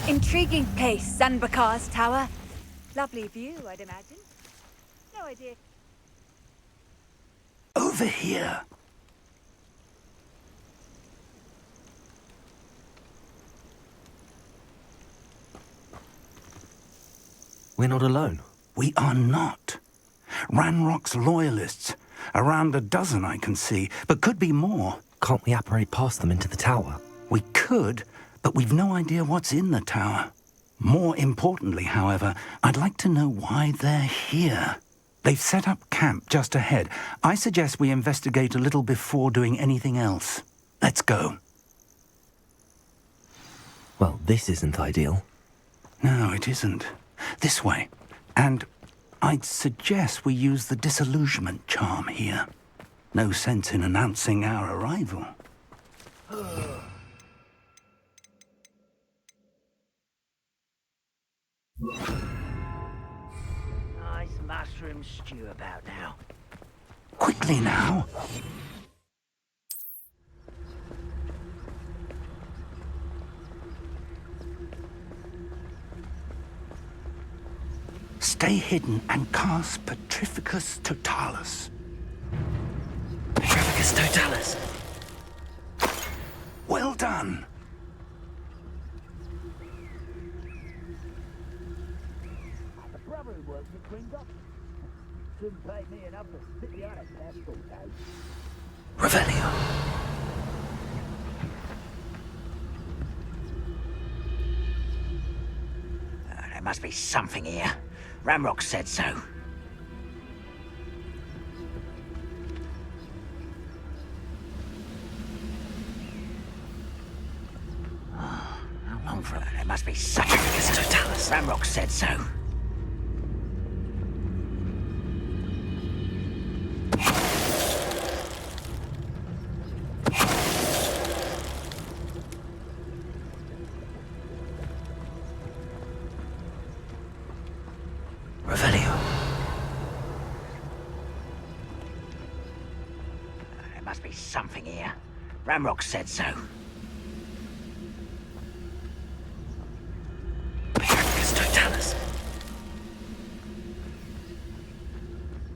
Intriguing place, Sanbakar's tower. Lovely view, I'd imagine. No idea. Over here. We're not alone. We are not. Ranrock's loyalists. Around a dozen I can see, but could be more. Can't we apparate past them into the tower? We could, but we've no idea what's in the tower. More importantly, however, I'd like to know why they're here. They've set up camp just ahead. I suggest we investigate a little before doing anything else. Let's go. Well, this isn't ideal. No, it isn't. This way. And I'd suggest we use the disillusionment charm here. No sense in announcing our arrival. Nice mushroom stew about now. Quickly now. Stay hidden and cast Petrificus Totalis. Petrificus Totalis. Well done. The brother who works at Gringotts shouldn't pay me enough to sit behind a desk all day. Revelio. There must be something here. Ranrock said so. How long for there must be something here. Totalis. Ranrock said so. Revelio. There must be something here. Ranrock said so. Petrificus Totalis.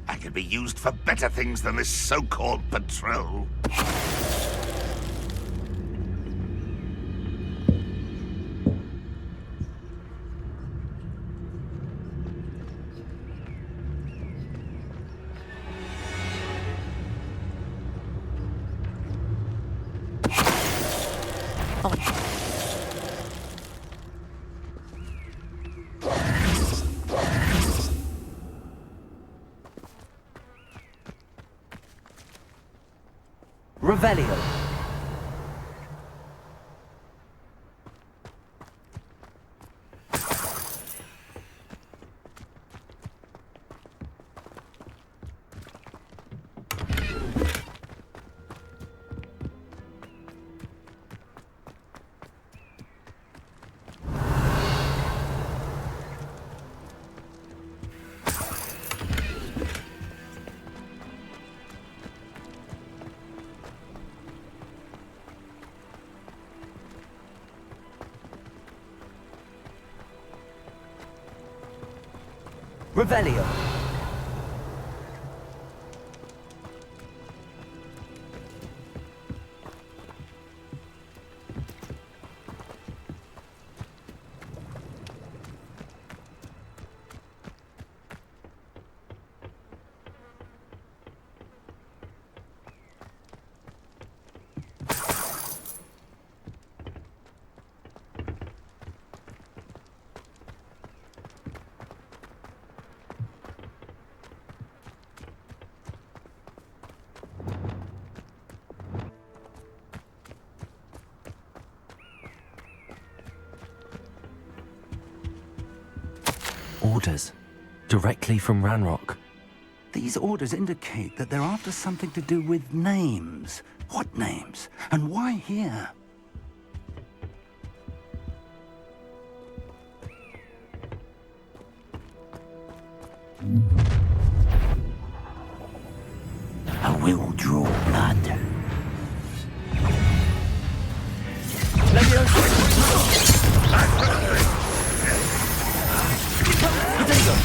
I could be used for better things than this so-called patrol. Revelio. Revelio. Directly from Ranrock. These orders indicate that they're after something to do with names. What names? And why here? I will draw blood.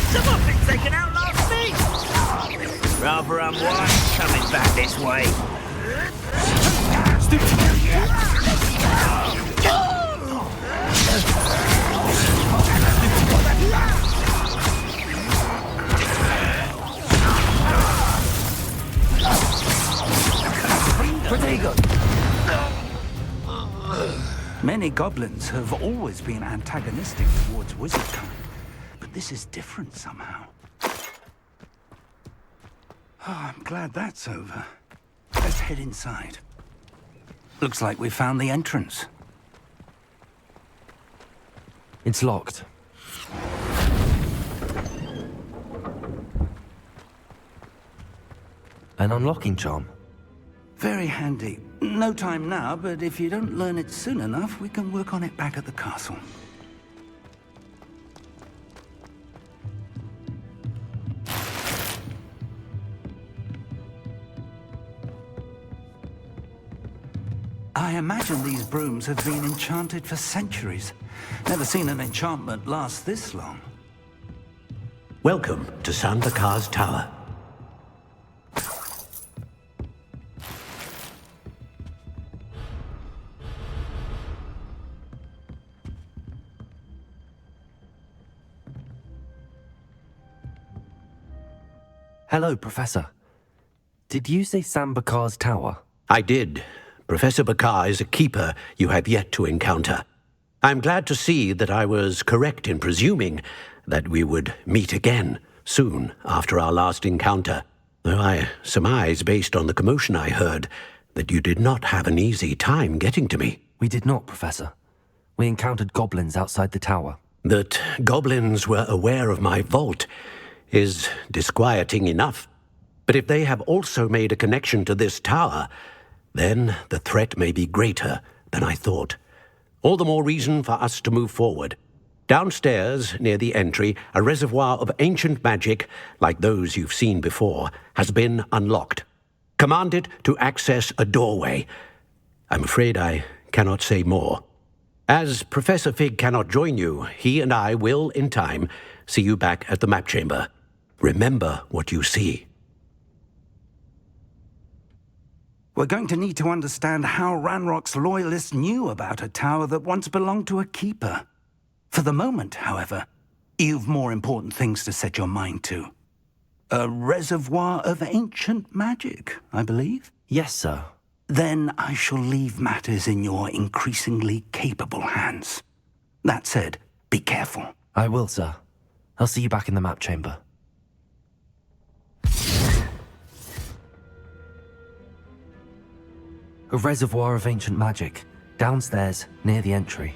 Someone been taken out last week! Rather unwise coming back this way. Pretty good. Many goblins have always been antagonistic towards wizardkind, but this is different somehow. Oh, I'm glad that's over. Let's head inside. Looks like we found the entrance. It's locked. An unlocking charm. Very handy. No time now, but if you don't learn it soon enough, we can work on it back at the castle. I imagine these brooms have been enchanted for centuries. Never seen an enchantment last this long. Welcome to Sanbakar's Tower. Hello, Professor. Did you say Sambakar's Tower? I did. Professor Bakar is a keeper you have yet to encounter. I'm glad to see that I was correct in presuming that we would meet again soon after our last encounter, though I surmise, based on the commotion I heard, that you did not have an easy time getting to me. We did not, Professor. We encountered goblins outside the tower. That goblins were aware of my vault is disquieting enough. But if they have also made a connection to this tower, then the threat may be greater than I thought. All the more reason for us to move forward. Downstairs, near the entry, a reservoir of ancient magic, like those you've seen before, has been unlocked. Command it to access a doorway. I'm afraid I cannot say more. As Professor Fig cannot join you, he and I will, in time, see you back at the map chamber. Remember what you see. We're going to need to understand how Ranrock's loyalists knew about a tower that once belonged to a keeper. For the moment, however, you've more important things to set your mind to. A reservoir of ancient magic, I believe? Yes, sir. Then I shall leave matters in your increasingly capable hands. That said, be careful. I will, sir. I'll see you back in the map chamber. A reservoir of ancient magic, downstairs, near the entry.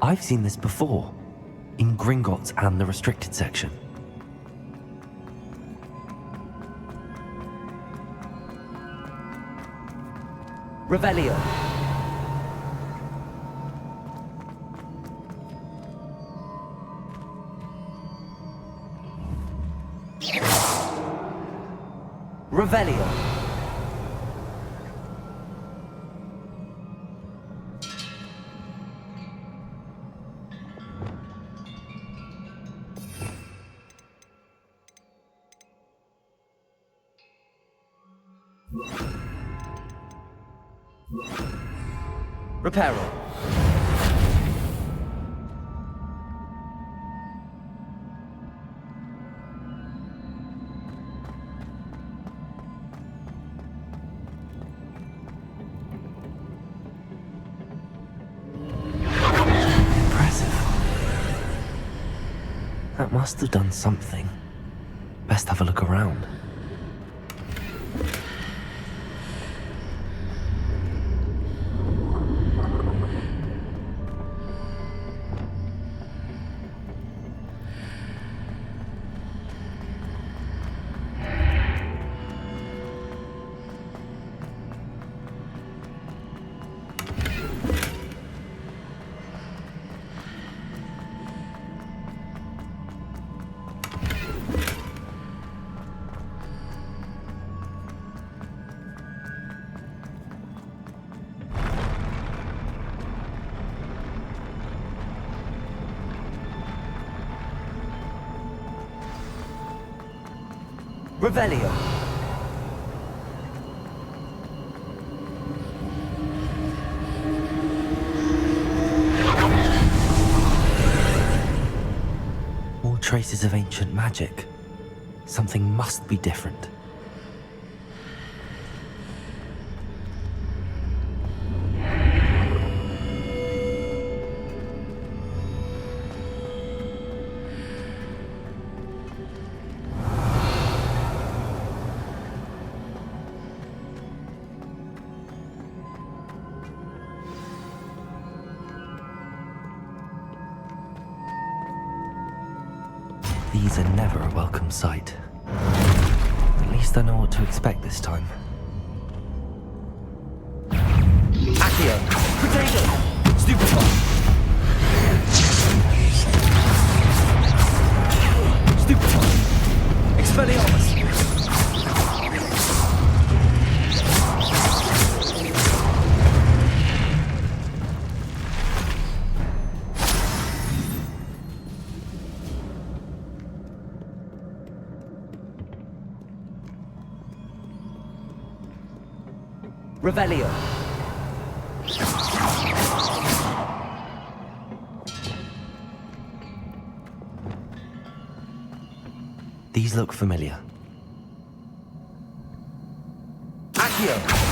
I've seen this before, in Gringotts and the restricted section. Revelio. Revelio. Reparo. Impressive. That must have done something. Best have a look around. Revelio. All traces of ancient magic. Something must be different. These are never a welcome sight. At least I know what to expect this time. Accio! Potato! Stupefy! Stupefy! Expelliarmus! Revelio. These look familiar. Accio!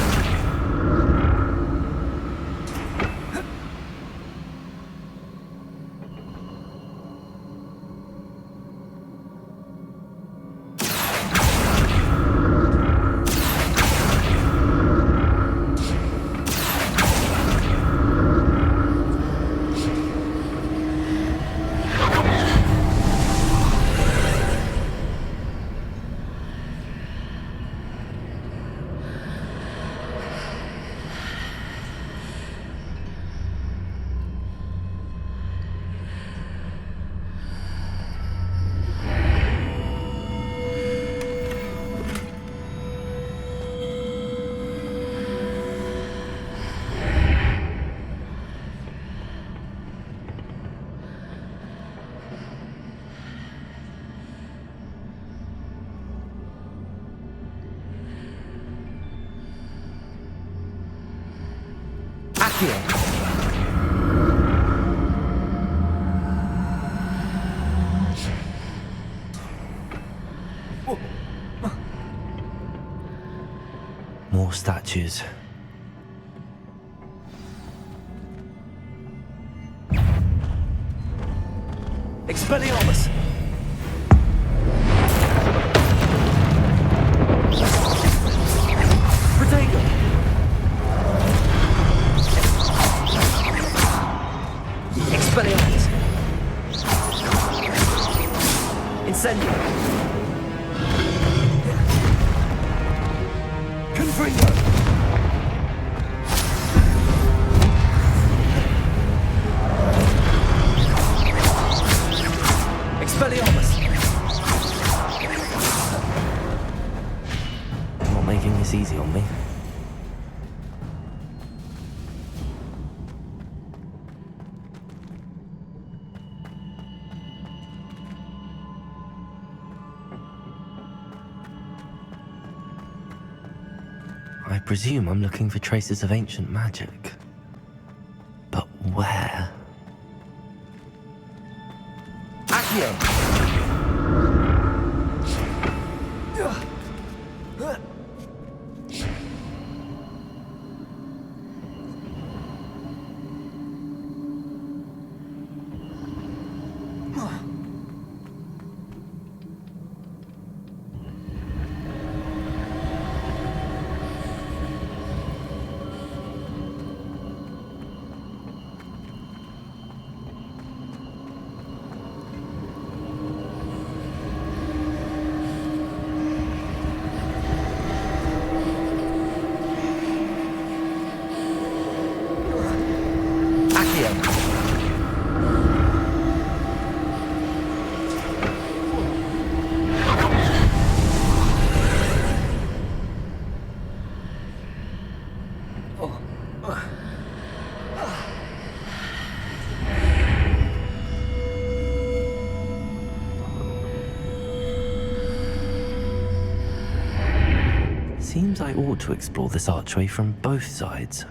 More statues. Expelliarmus! Protego! Expelliarmus! Incendio! Confringo! this easy on me. I presume I'm looking for traces of ancient magic. But where? Seems I ought to explore this archway from both sides.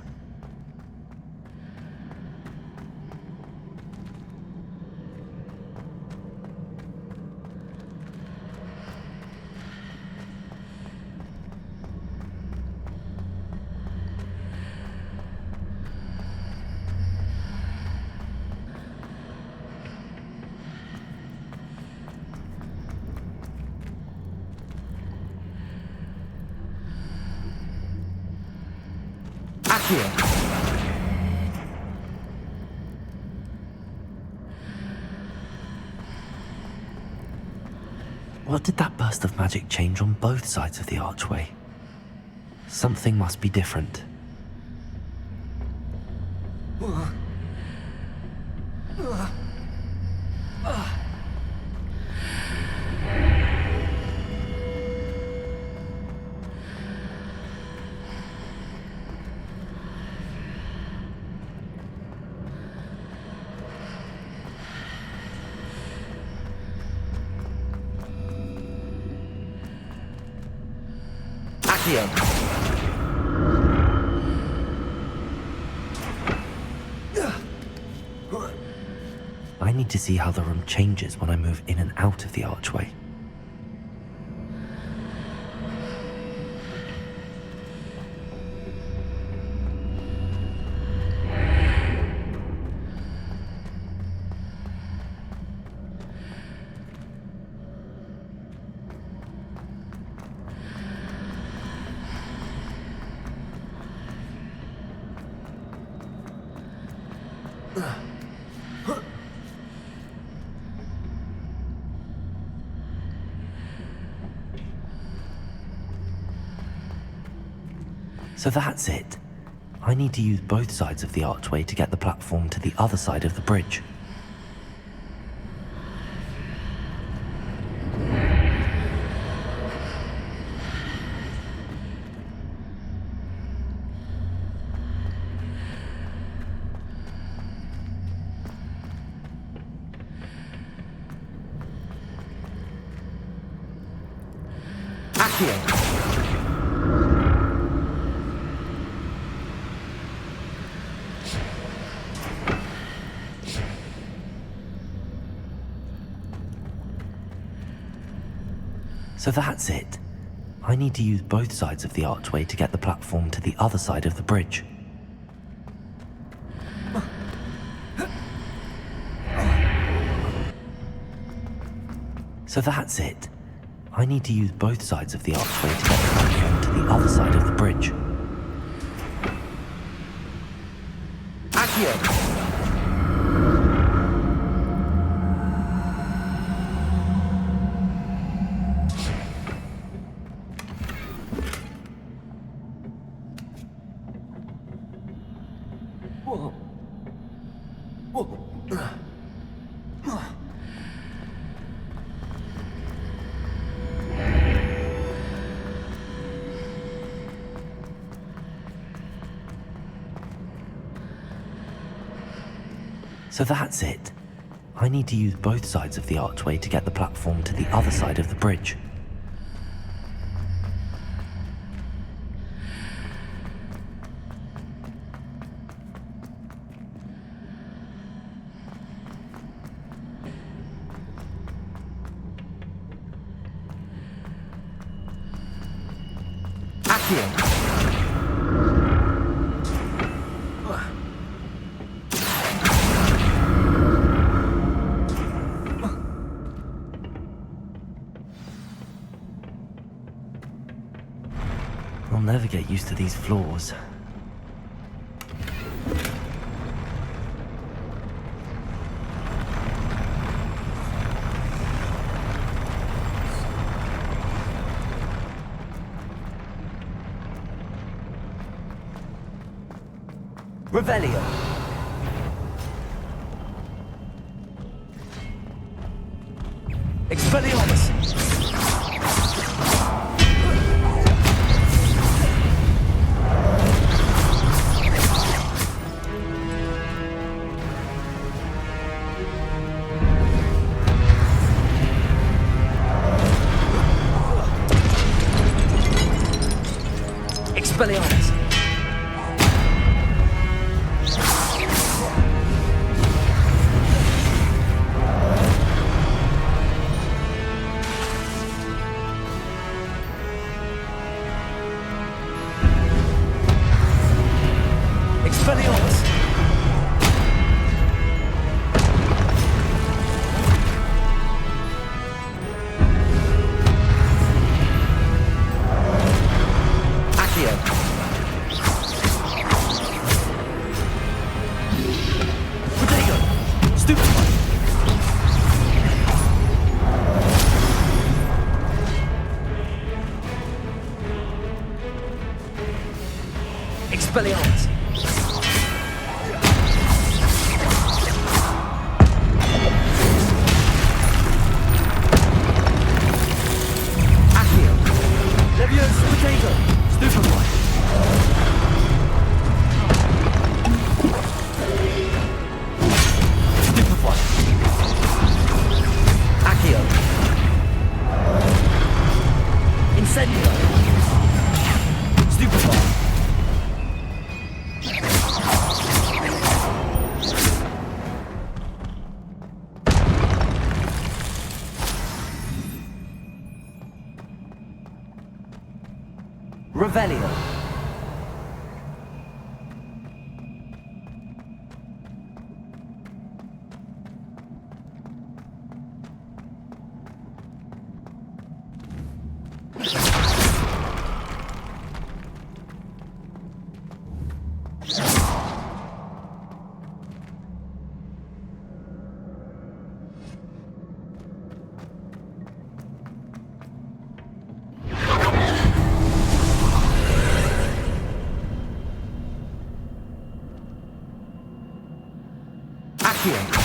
What did that burst of magic change on both sides of the archway? Something must be different. I need to see how the room changes when I move in and out of the archway. So that's it. I need to use both sides of the archway to get the platform to the other side of the bridge. So that's it. I need to use both sides of the archway to get the platform to the other side of the bridge. So that's it. I need to use both sides of the archway to get the platform to the other side of the bridge. So that's it. I need to use both sides of the archway to get the platform to the other side of the bridge. Accio! I'll never get used to these floors. Revelio! Expelliarmus! Expelliarmus! Expelliarmus! Accio! Protego! Stupefy! Expelliarmus! Accio! Leviosa Protego! Stupefy! Stupefy! Accio! Incendio! Stupefy! Revelio! Accio!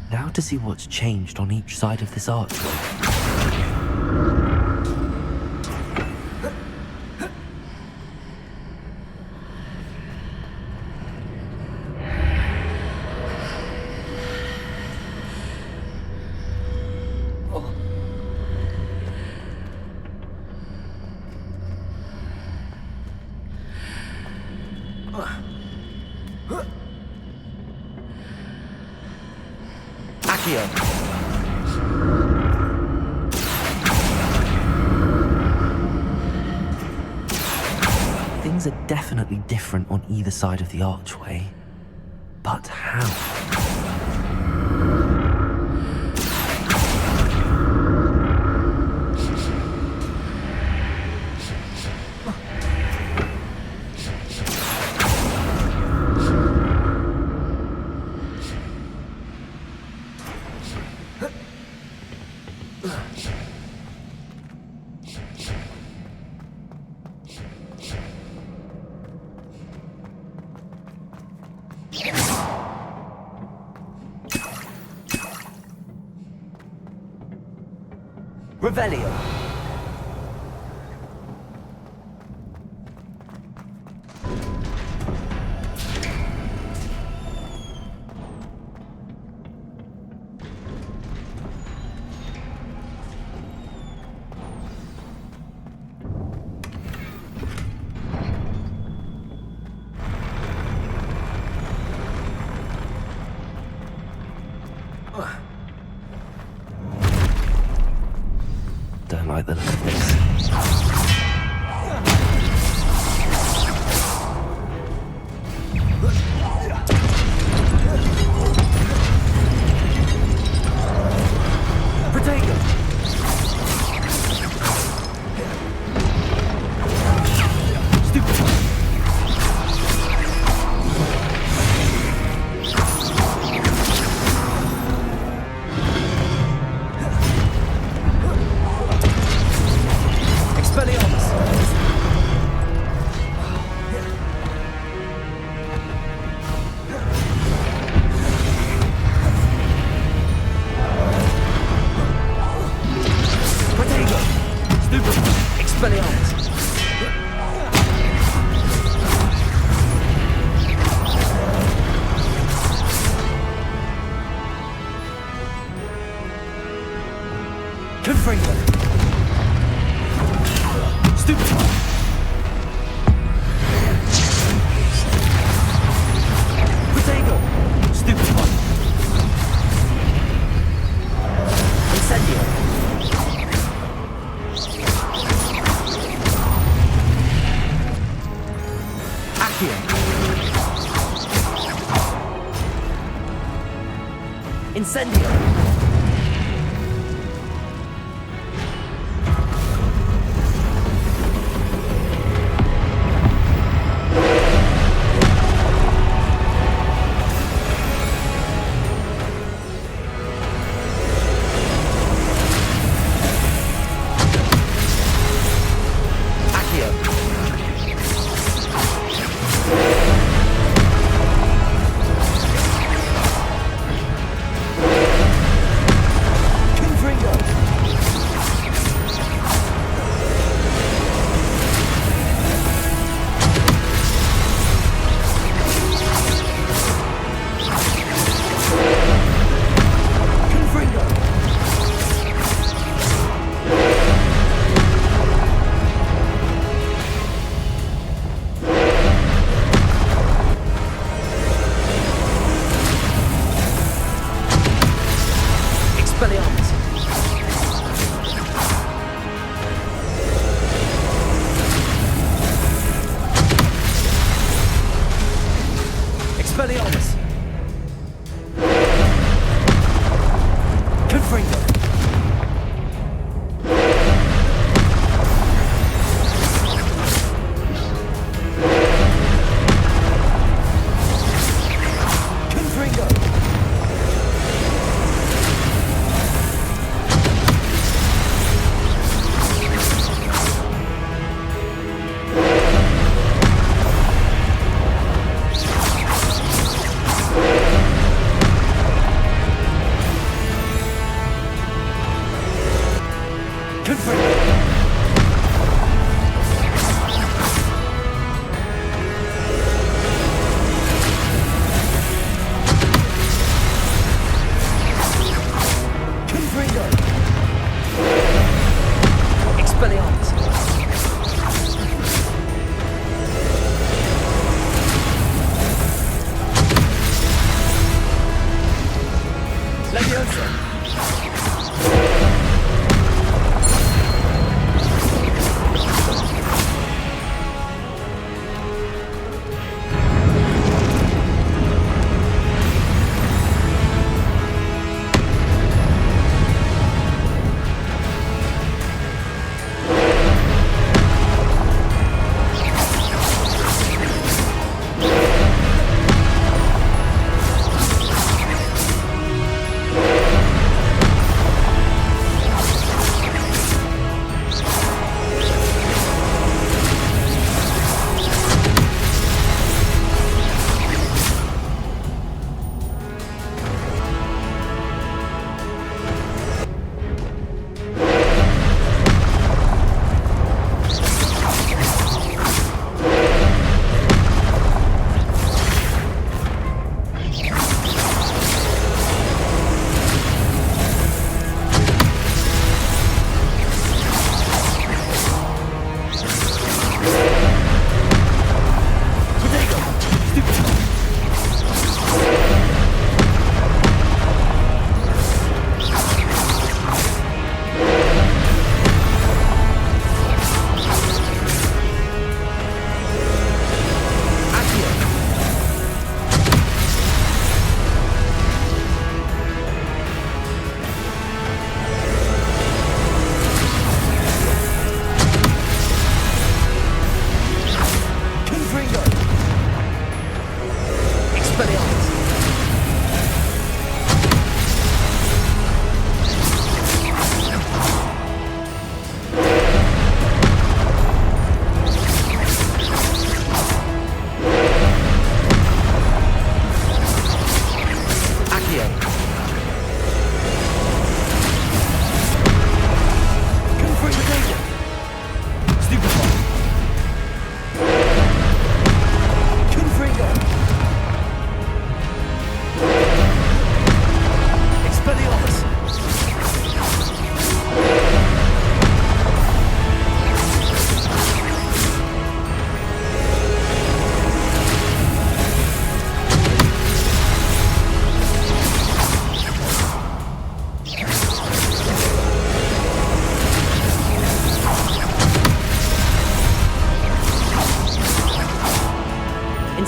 Now to see what's changed on each side of this archway. Accio! Things are definitely different on either side of the archway. But how? Revelio. Don't like the look of this. Incendio.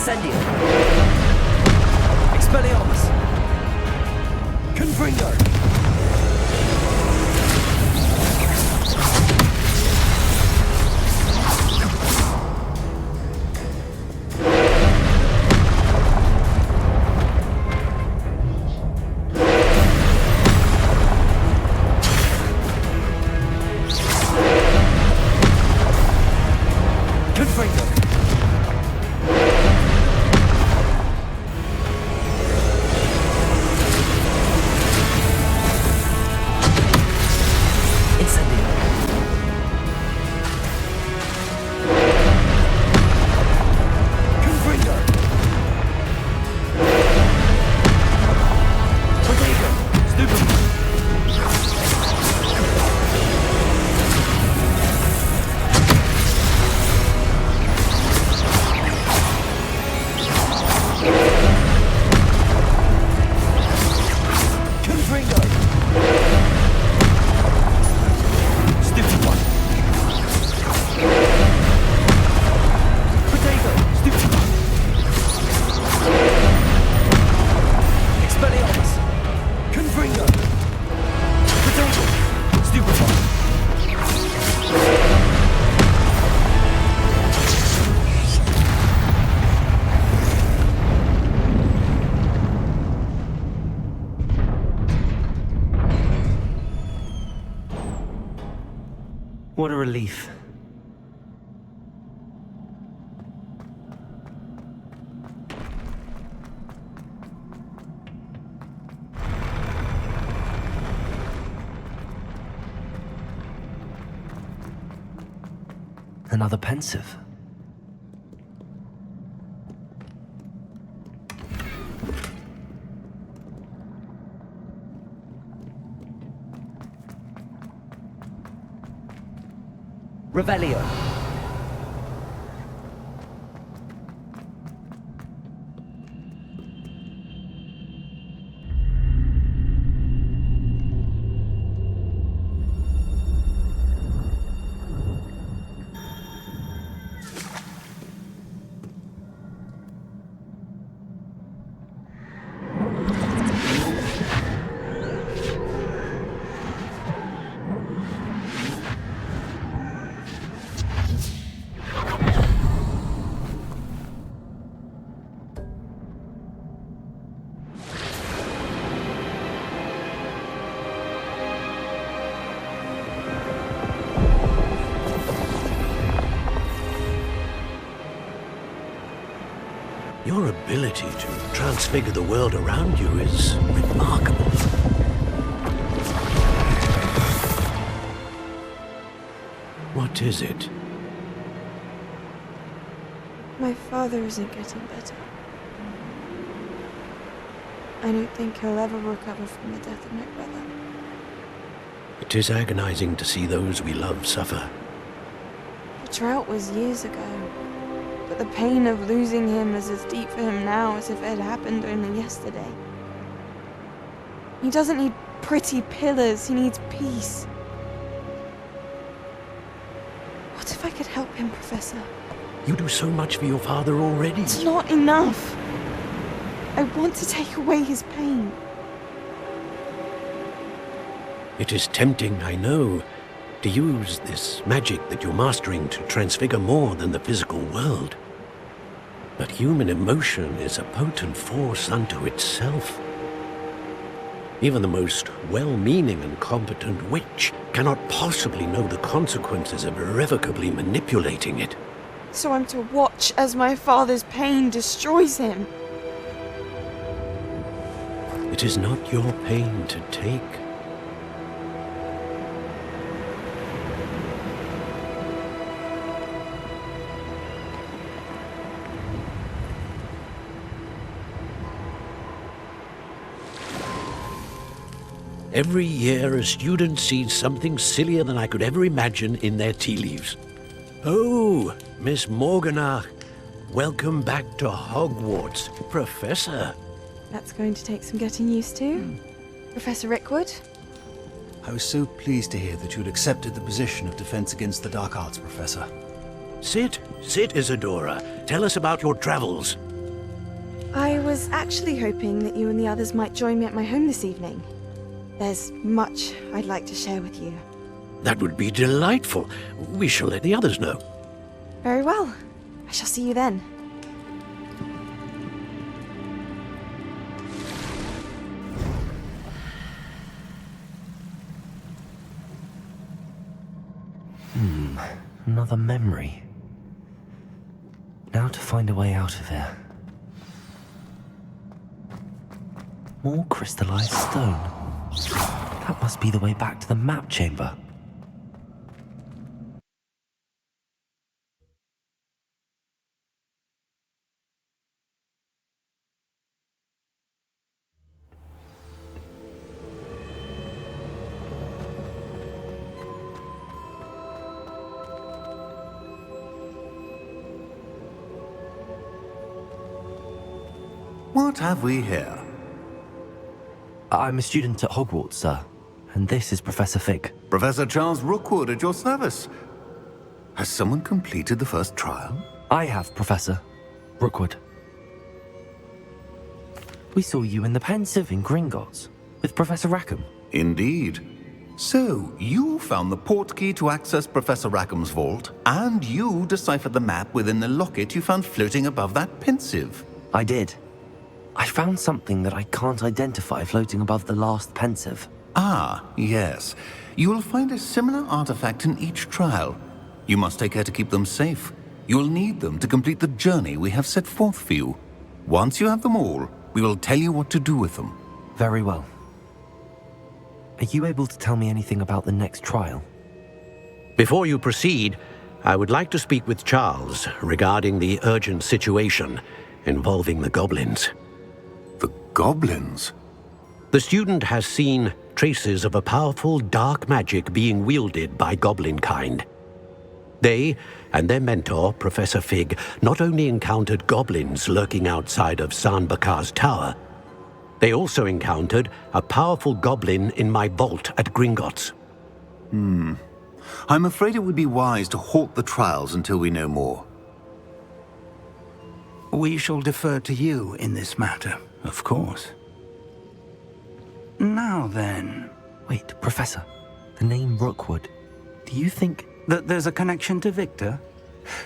Incendio. Expelliarmus. Confringo. What a relief. Another pensive. Revelio. Your ability to transfigure the world around you is remarkable. What is it? My father isn't getting better. I don't think he'll ever recover from the death of my brother. It is agonizing to see those we love suffer. The drought was years ago, but the pain of losing him is as deep for him now as if it had happened only yesterday. He doesn't need pretty pillars, he needs peace. What if I could help him, Professor? You do so much for your father already. It's not enough. I want to take away his pain. It is tempting, I know, to use this magic that you're mastering to transfigure more than the physical world. But human emotion is a potent force unto itself. Even the most well-meaning and competent witch cannot possibly know the consequences of irrevocably manipulating it. So I'm to watch as my father's pain destroys him. It is not your pain to take. Every year, a student sees something sillier than I could ever imagine in their tea leaves. Oh, Miss Morganach, welcome back to Hogwarts, Professor. That's going to take some getting used to. Professor Rickwood? I was so pleased to hear that you'd accepted the position of Defense Against the Dark Arts, Professor. Sit, Isadora. Tell us about your travels. I was actually hoping that you and the others might join me at my home this evening. There's much I'd like to share with you. That would be delightful. We shall let the others know. Very well. I shall see you then. Another memory. Now to find a way out of here. More crystallized stone. That must be the way back to the map chamber. What have we here? I'm a student at Hogwarts, sir. And this is Professor Fig. Professor Charles Rookwood at your service. Has someone completed the first trial? I have, Professor Rookwood. We saw you in the Pensive in Gringotts with Professor Rackham. Indeed. So, you found the portkey to access Professor Rackham's vault, and you deciphered the map within the locket you found floating above that Pensive. I did. I found something that I can't identify floating above the last Pensive. Ah, yes. You will find a similar artifact in each trial. You must take care to keep them safe. You will need them to complete the journey we have set forth for you. Once you have them all, we will tell you what to do with them. Very well. Are you able to tell me anything about the next trial? Before you proceed, I would like to speak with Charles regarding the urgent situation involving the goblins. The goblins? The student has seen traces of a powerful dark magic being wielded by goblin kind. They and their mentor, Professor Fig, not only encountered goblins lurking outside of Sanbakar's tower, they also encountered a powerful goblin in my vault at Gringotts. I'm afraid it would be wise to halt the trials until we know more. We shall defer to you in this matter, of course. Now then... Wait, Professor. The name Rookwood. Do you think... that there's a connection to Victor?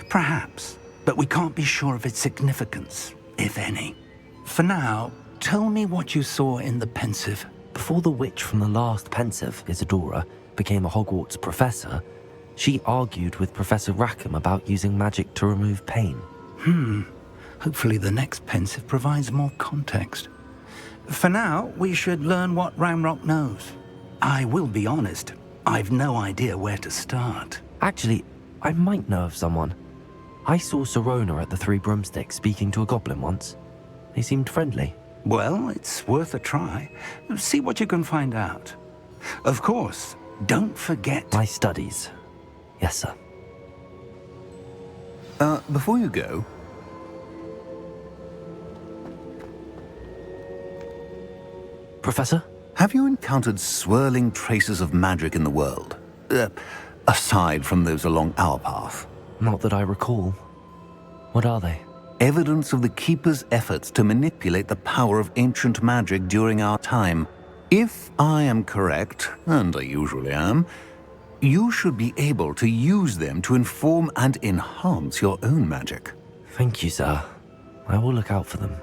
Perhaps, but we can't be sure of its significance, if any. For now, tell me what you saw in the Pensive. Before the witch from the last Pensive, Isadora, became a Hogwarts professor, she argued with Professor Rackham about using magic to remove pain. Hopefully the next Pensive provides more context. For now, we should learn what Ramrock knows. I will be honest, I've no idea where to start. Actually, I might know of someone. I saw Sirona at the Three Broomsticks speaking to a goblin once. They seemed friendly. Well, it's worth a try. See what you can find out. Of course, don't forget... My studies. Yes, sir. Before you go... Professor? Have you encountered swirling traces of magic in the world? Aside from those along our path? Not that I recall. What are they? Evidence of the Keeper's efforts to manipulate the power of ancient magic during our time. If I am correct, and I usually am, you should be able to use them to inform and enhance your own magic. Thank you, sir. I will look out for them.